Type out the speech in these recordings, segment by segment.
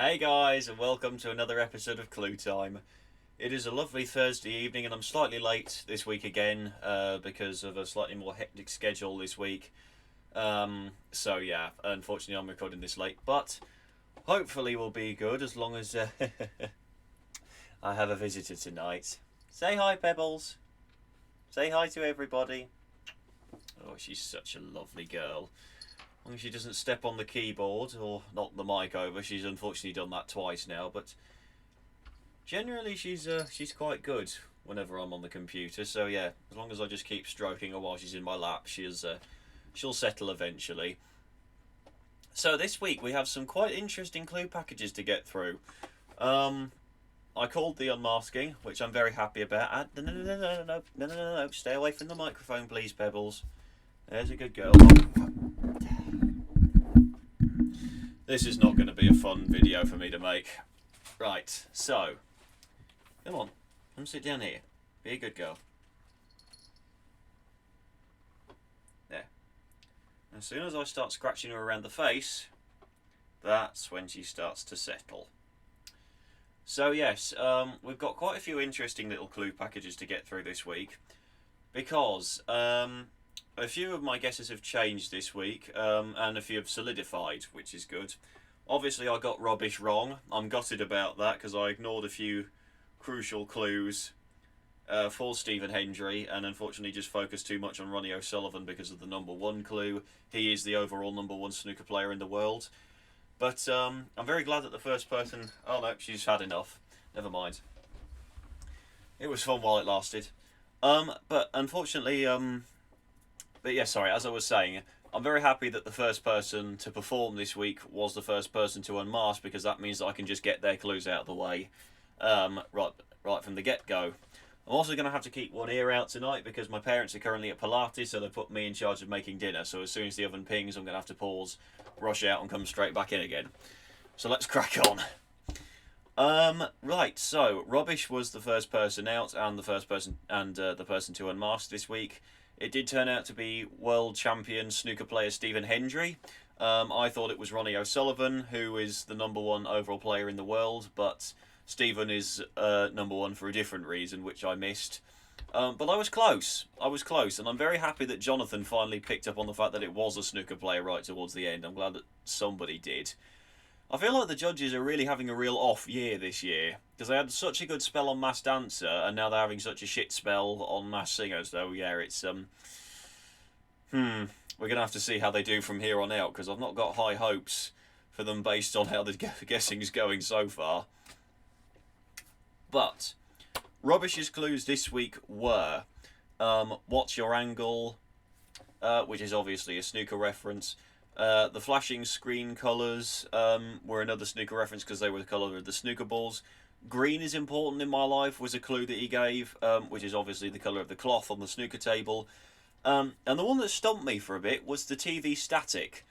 Hey guys, and welcome to another episode of Clue Time. It is a lovely Thursday evening, and I'm slightly late this week again because of a slightly more hectic schedule this week. So yeah, unfortunately, I'm recording this late, but hopefully, we'll be good as long as I have a visitor tonight. Say hi, Pebbles. Say hi to everybody. Oh, she's such a lovely girl. As long as she doesn't step on the keyboard or knock the mic over. She's unfortunately done that twice now, but generally she's quite good whenever I'm on the computer. So yeah, as long as I just keep stroking her while she's in my lap, she'll settle eventually. So this week we have some quite interesting clue packages to get through. I called the unmasking, which I'm very happy about. No. Stay away from the microphone, please, Pebbles. There's a good girl. This is not going to be a fun video for me to make. Right, so, come on, come sit down here. Be a good girl. There. As soon as I start scratching her around the face, that's when she starts to settle. So yes, we've got quite a few interesting little clue packages to get through this week, because a few of my guesses have changed this week, and a few have solidified, which is good. Obviously, I got rubbish wrong. I'm gutted about that because I ignored a few crucial clues for Stephen Hendry, and unfortunately just focused too much on Ronnie O'Sullivan because of the number one clue. He is the overall number one snooker player in the world. But I'm very glad that the first person... Oh no, she's had enough. Never mind. It was fun while it lasted. But unfortunately... But yeah, sorry, as I was saying, I'm very happy that the first person to perform this week was the first person to unmask, because that means that I can just get their clues out of the way right from the get-go. I'm also going to have to keep one ear out tonight because my parents are currently at Pilates, so they put me in charge of making dinner. So as soon as the oven pings, I'm going to have to pause, rush out and come straight back in again. So let's crack on. Right, so Rubbish was the first person out and the person to unmask this week. It did turn out to be world champion snooker player Stephen Hendry. I thought it was Ronnie O'Sullivan, who is the number one overall player in the world, but Stephen is number one for a different reason, which I missed. But I was close, and I'm very happy that Jonathan finally picked up on the fact that it was a snooker player right towards the end. I'm glad that somebody did. I feel like the judges are really having a real off year this year, because they had such a good spell on Masked Dancer, and now they're having such a shit spell on Masked Singer. So yeah, it's we're gonna have to see how they do from here on out, because I've not got high hopes for them based on how the guessing's going so far. But Rubbish's clues this week were What's Your Angle, which is obviously a snooker reference. The flashing screen colours were another snooker reference because they were the colour of the snooker balls. Green is important in my life was a clue that he gave, which is obviously the colour of the cloth on the snooker table. And the one that stumped me for a bit was the TV static.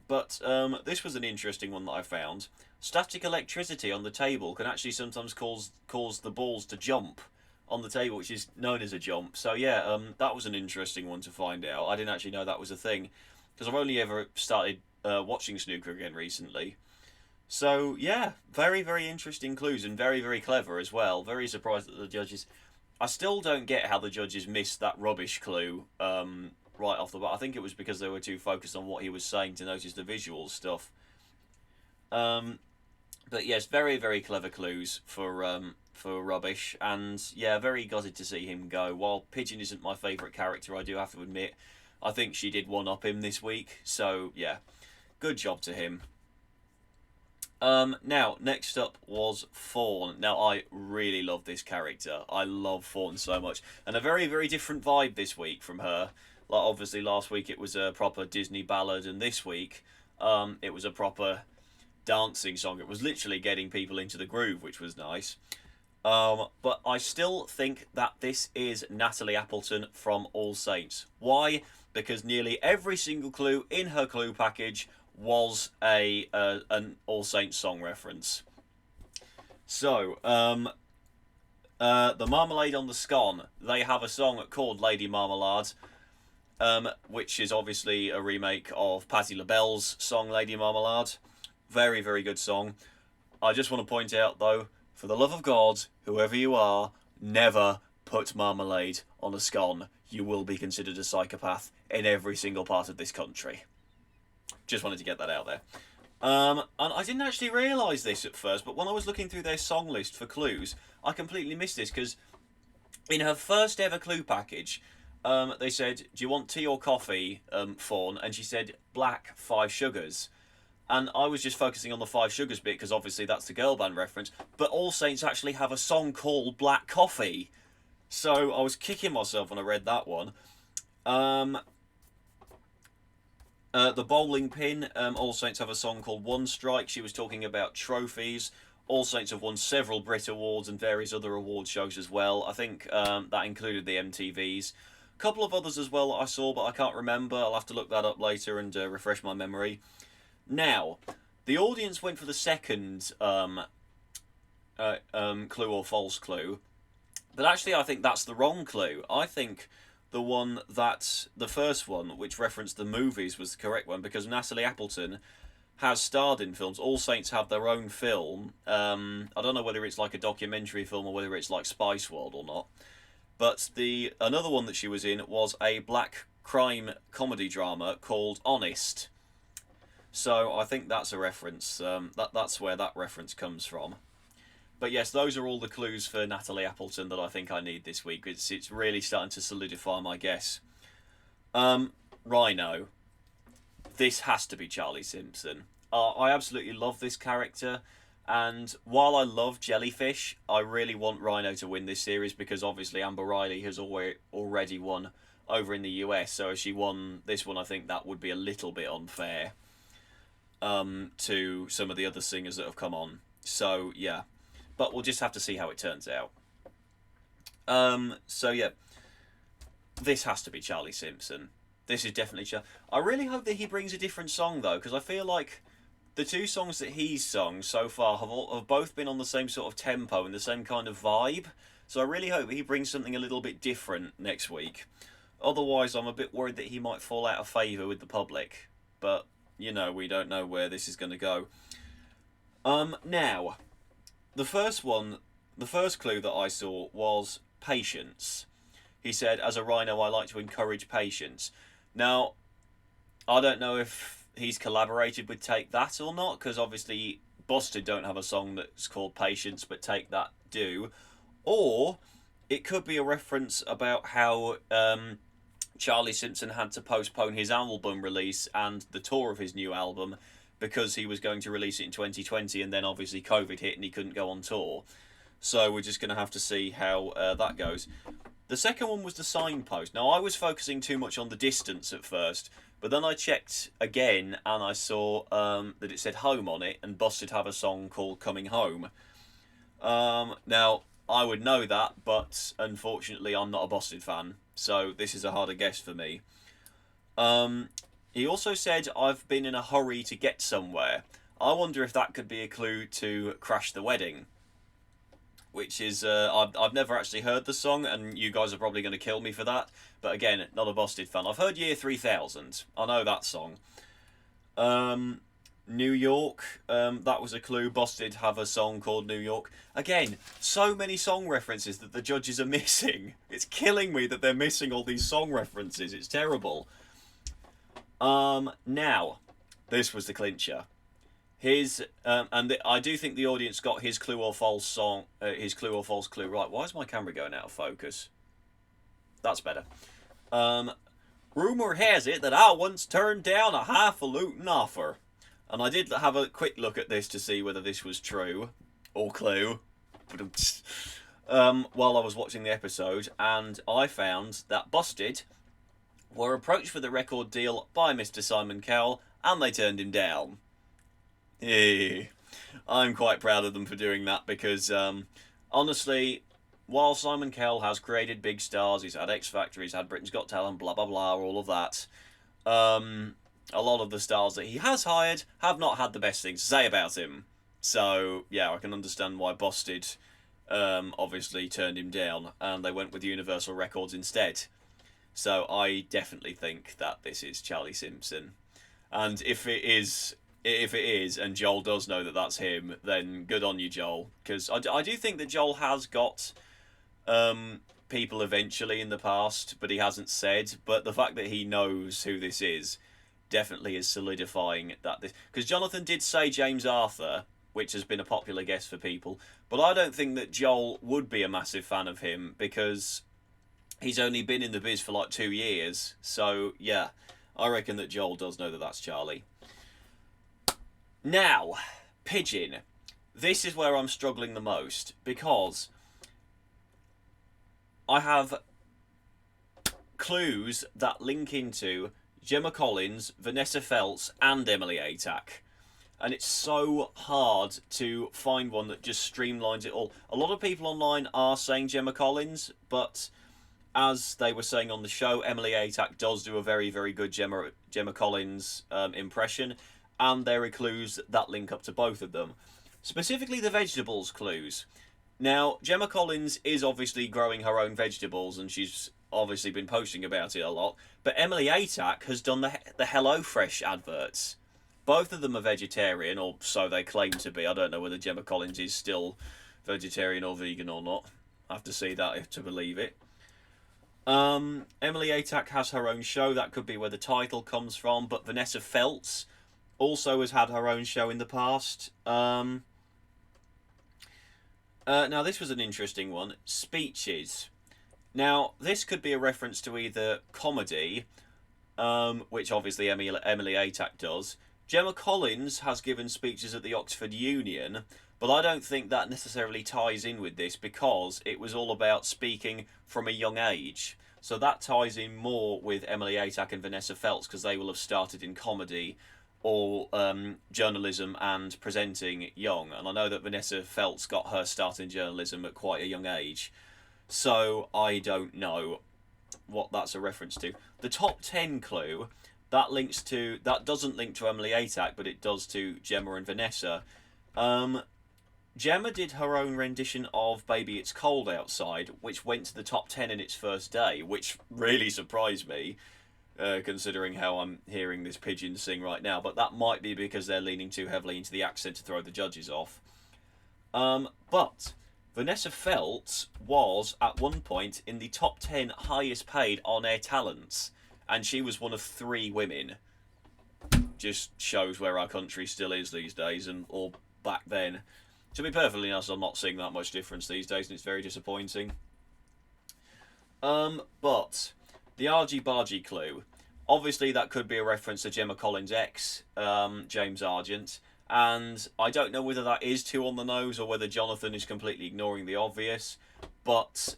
But this was an interesting one that I found. Static electricity on the table can actually sometimes cause the balls to jump on the table, which is known as a jump. So yeah, that was an interesting one to find out. I didn't actually know that was a thing, because I've only ever started watching snooker again recently. So yeah, very, very interesting clues, and very, very clever as well. Very surprised that the judges... I still don't get how the judges missed that Rubbish clue right off the bat. I think it was because they were too focused on what he was saying to notice the visual stuff. But yes, very, very clever clues for Rubbish, and yeah, very gutted to see him go. While Pigeon isn't my favourite character, I do have to admit, I think she did one-up him this week, so yeah, good job to him. Now, next up was Fawn. Now, I really love this character. I love Fawn so much, and a very, very different vibe this week from her. Like, obviously, last week it was a proper Disney ballad, and this week it was a proper dancing song. It was literally getting people into the groove, which was nice. But I still think that this is Natalie Appleton from All Saints. Why? Because nearly every single clue in her clue package was an All Saints song reference. So, the Marmalade on the Scone, they have a song called Lady Marmalade, which is obviously a remake of Patti LaBelle's song Lady Marmalade. Very, very good song. I just want to point out, though, for the love of God, whoever you are, never put marmalade on a scone. You will be considered a psychopath in every single part of this country. Just wanted to get that out there. And I didn't actually realise this at first, but when I was looking through their song list for clues, I completely missed this, because in her first ever clue package, they said, "Do you want tea or coffee, Fawn?" And she said, "Black, 5 sugars." And I was just focusing on the 5 sugars bit, because obviously that's the girl band reference. But All Saints actually have a song called Black Coffee. So I was kicking myself when I read that one. The bowling pin, All Saints have a song called One Strike. She was talking about trophies. All Saints have won several Brit Awards and various other award shows as well. I think that included the MTVs. A couple of others as well that I saw, but I can't remember. I'll have to look that up later and refresh my memory. Now, the audience went for the second clue or false clue. But actually, I think that's the wrong clue. I think the first one, which referenced the movies, was the correct one, because Natalie Appleton has starred in films. All Saints have their own film. I don't know whether it's like a documentary film or whether it's like Spice World or not. But another one that she was in was a black crime comedy drama called Honest. So I think that's a reference. That's where that reference comes from. But yes, those are all the clues for Natalie Appleton that I think I need this week. It's really starting to solidify my guess. Rhino. This has to be Charlie Simpson. I absolutely love this character. And while I love Jellyfish, I really want Rhino to win this series, because obviously Amber Riley has already won over in the US. So if she won this one, I think that would be a little bit unfair to some of the other singers that have come on. So yeah. But we'll just have to see how it turns out. So yeah, this has to be Charlie Simpson. This is definitely I really hope that he brings a different song, though, because I feel like the 2 songs that he's sung so far have both been on the same sort of tempo and the same kind of vibe. So I really hope he brings something a little bit different next week. Otherwise, I'm a bit worried that he might fall out of favour with the public. But, you know, we don't know where this is going to go. Now, the first clue that I saw was patience. He said, "As a rhino, I like to encourage patience." Now, I don't know if he's collaborated with Take That or not, because obviously Busted don't have a song that's called Patience, but Take That do. Or it could be a reference about how Charlie Simpson had to postpone his album release and the tour of his new album because he was going to release it in 2020, and then obviously COVID hit and he couldn't go on tour. So we're just going to have to see how that goes. The second one was the signpost. Now, I was focusing too much on the distance at first, but then I checked again and I saw that it said Home on it, and Busted have a song called Coming Home. Now, I would know that, but unfortunately I'm not a Busted fan, so this is a harder guess for me. He also said, "I've been in a hurry to get somewhere." I wonder if that could be a clue to Crash the Wedding. Which is, I've never actually heard the song, and you guys are probably going to kill me for that. But again, not a Busted fan. I've heard Year 3000. I know that song. New York, that was a clue. Busted have a song called New York. Again, so many song references that the judges are missing. It's killing me that they're missing all these song references. It's terrible. Now, this was the clincher. I do think the audience got his clue or false song, his clue or false clue right. Why is my camera going out of focus? That's better. Rumour has it that I once turned down a highfalutin offer. And I did have a quick look at this to see whether this was true or clue. While I was watching the episode, and I found that Busted were approached for the record deal by Mr. Simon Cowell, and they turned him down. Hey, I'm quite proud of them for doing that, because honestly, while Simon Cowell has created big stars, he's had X Factor, he's had Britain's Got Talent, blah blah blah, all of that, a lot of the stars that he has hired have not had the best things to say about him. So yeah, I can understand why Busted obviously turned him down, and they went with Universal Records instead. So I definitely think that this is Charlie Simpson. And if it is if it is, and Joel does know that that's him, then good on you, Joel. Because I do think that Joel has got people eventually in the past, but he hasn't said. But the fact that he knows who this is definitely is solidifying that this. Because Jonathan did say James Arthur, which has been a popular guess for people, but I don't think that Joel would be a massive fan of him because he's only been in the biz for like 2 years. So yeah, I reckon that Joel does know that that's Charlie. Now, Pigeon. This is where I'm struggling the most because I have clues that link into Gemma Collins, Vanessa Feltz, and Emily Atack. And it's so hard to find one that just streamlines it all. A lot of people online are saying Gemma Collins, but as they were saying on the show, Emily Atack does do a very, very good Gemma Collins impression, and there are clues that link up to both of them. Specifically the vegetables clues. Now, Gemma Collins is obviously growing her own vegetables, and she's obviously been posting about it a lot, but Emily Atack has done the HelloFresh adverts. Both of them are vegetarian, or so they claim to be. I don't know whether Gemma Collins is still vegetarian or vegan or not. I have to see that to believe it. Emily Atack has her own show. That could be where the title comes from. But Vanessa Feltz also has had her own show in the past. Now, this was an interesting one. Speeches. Now, this could be a reference to either comedy, which obviously Emily Atack does. Gemma Collins has given speeches at the Oxford Union, but I don't think that necessarily ties in with this because it was all about speaking from a young age. So that ties in more with Emily Atack and Vanessa Feltz because they will have started in comedy or journalism and presenting young. And I know that Vanessa Feltz got her start in journalism at quite a young age. So I don't know what that's a reference to. The top 10 clue, that doesn't link to Emily Atack, but it does to Gemma and Vanessa. Gemma did her own rendition of Baby It's Cold Outside, which went to the top 10 in its first day, which really surprised me, considering how I'm hearing this pigeon sing right now. But that might be because they're leaning too heavily into the accent to throw the judges off. But Vanessa Feltz was, at one point, in the top 10 highest paid on-air talents, and she was one of 3 women. Just shows where our country still is these days, or back then. To be perfectly honest, I'm not seeing that much difference these days, and it's very disappointing. But the Argy Bargy clue, obviously that could be a reference to Gemma Collins' ex, James Argent, and I don't know whether that is too on the nose or whether Jonathan is completely ignoring the obvious. But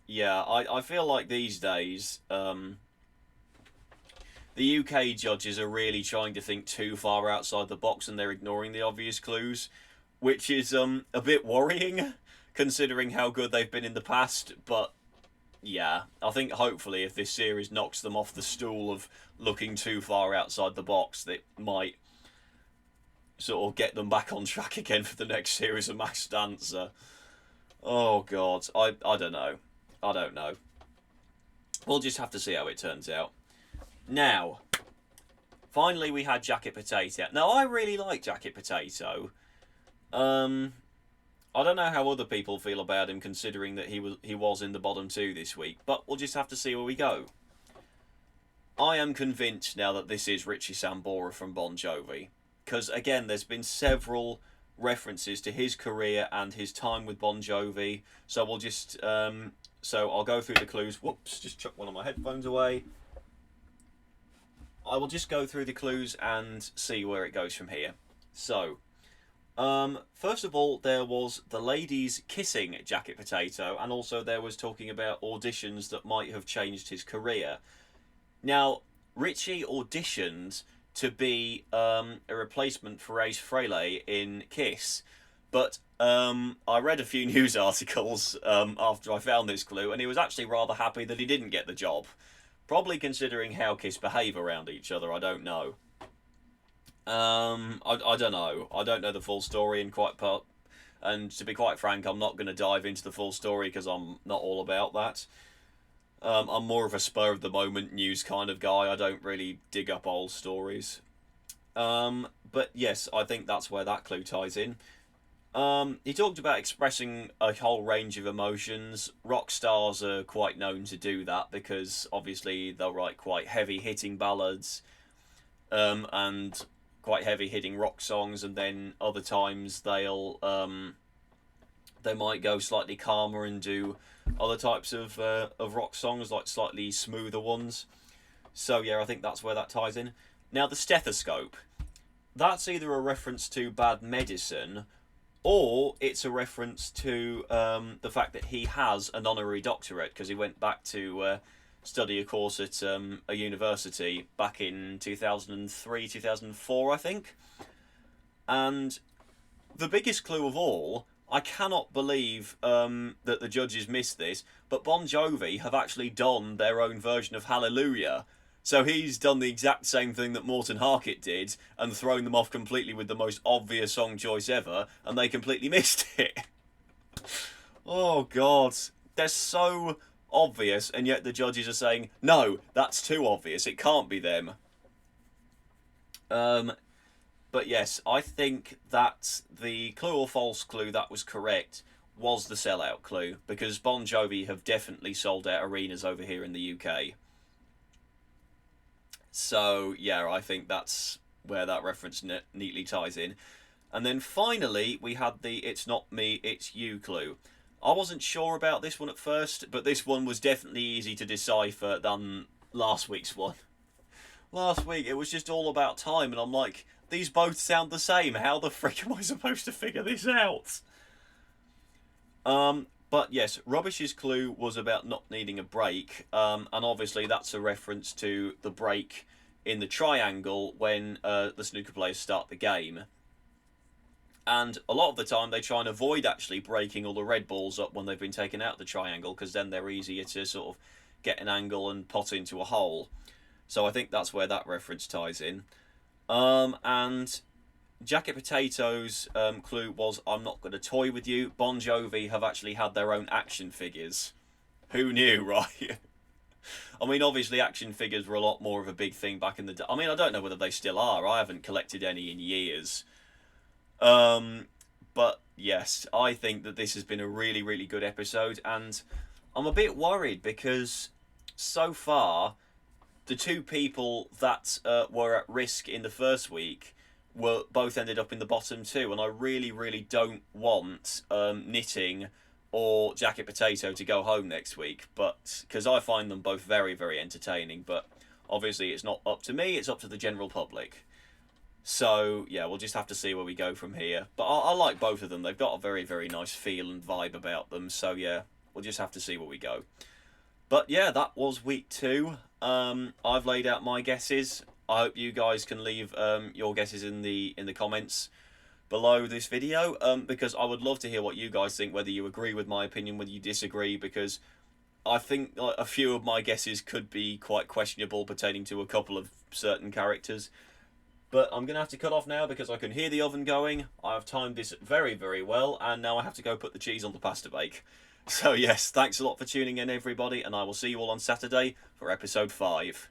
yeah, I feel like these days the UK judges are really trying to think too far outside the box and they're ignoring the obvious clues, which is a bit worrying considering how good they've been in the past. But yeah, I think hopefully if this series knocks them off the stool of looking too far outside the box, that might sort of get them back on track again for the next series of Masked Dancer. Oh god, I don't know. I don't know. We'll just have to see how it turns out. Now, finally we had Jacket Potato. Now, I really like Jacket Potato. I don't know how other people feel about him, considering that he was in the bottom 2 this week, but we'll just have to see where we go. I am convinced now that this is Richie Sambora from Bon Jovi, because again, there's been several references to his career and his time with Bon Jovi. So we'll just so I'll go through the clues. Whoops, just chuck one of my headphones away. I will just go through the clues and see where it goes from here. So, first of all, there was the ladies kissing Jacket Potato, and also there was talking about auditions that might have changed his career. Now, Richie auditioned to be a replacement for Ace Frehley in Kiss, but I read a few news articles after I found this clue, and he was actually rather happy that he didn't get the job. Probably considering how Kiss behave around each other, I don't know. I don't know. I don't know the full story, and to be quite frank, I'm not going to dive into the full story because I'm not all about that. I'm more of a spur of the moment news kind of guy. I don't really dig up old stories. But yes, I think that's where that clue ties in. He talked about expressing a whole range of emotions. Rock stars are quite known to do that because obviously they'll write quite heavy hitting ballads, and quite heavy hitting rock songs, and then other times they might go slightly calmer and do other types of rock songs, like slightly smoother ones. So yeah, I think that's where that ties in. Now the stethoscope, that's either a reference to bad medicine, or it's a reference to the fact that he has an honorary doctorate because he went back to study a course at a university back in 2003, 2004, I think. And the biggest clue of all, I cannot believe that the judges missed this, but Bon Jovi have actually done their own version of Hallelujah. So he's done the exact same thing that Morten Harket did and thrown them off completely with the most obvious song choice ever, and they completely missed it. Oh, God. They're so obvious, and yet the judges are saying, no, that's too obvious. It can't be them. But yes, I think that the clue or false clue that was correct was the sellout clue, because Bon Jovi have definitely sold out arenas over here in the UK. So, yeah, I think that's where that reference neatly ties in. And then finally, we had the "it's not me, it's you" clue. I wasn't sure about this one at first, but this one was definitely easy to decipher than last week's one. Last week, it was just all about time, and I'm like, these both sound the same. How the frick am I supposed to figure this out? But yes, Rubbish's clue was about not needing a break, and obviously that's a reference to the break in the triangle when the snooker players start the game. And a lot of the time they try and avoid actually breaking all the red balls up when they've been taken out of the triangle, because then they're easier to sort of get an angle and pot into a hole. So I think that's where that reference ties in. And Jacket Potatoes' clue was, I'm not going to toy with you. Bon Jovi have actually had their own action figures. Who knew, right? I mean, obviously action figures were a lot more of a big thing back in the day. I mean, I don't know whether they still are. I haven't collected any in years. But yes, I think that this has been a really, really good episode, and I'm a bit worried because so far the two people that were at risk in the first week were both ended up in the bottom two, and I really, really don't want Knitting or Jacket Potato to go home next week, but because I find them both very, very entertaining. But obviously, it's not up to me; it's up to the general public. So yeah, we'll just have to see where we go from here. But I like both of them; they've got a very, very nice feel and vibe about them. So yeah, we'll just have to see where we go. But yeah, that was week 2. I've laid out my guesses. I hope you guys can leave your guesses in the comments below this video, because I would love to hear what you guys think, whether you agree with my opinion, whether you disagree, because I think a few of my guesses could be quite questionable pertaining to a couple of certain characters. But I'm going to have to cut off now because I can hear the oven going. I have timed this very, very well, and now I have to go put the cheese on the pasta bake. So yes, thanks a lot for tuning in, everybody, and I will see you all on Saturday for episode 5.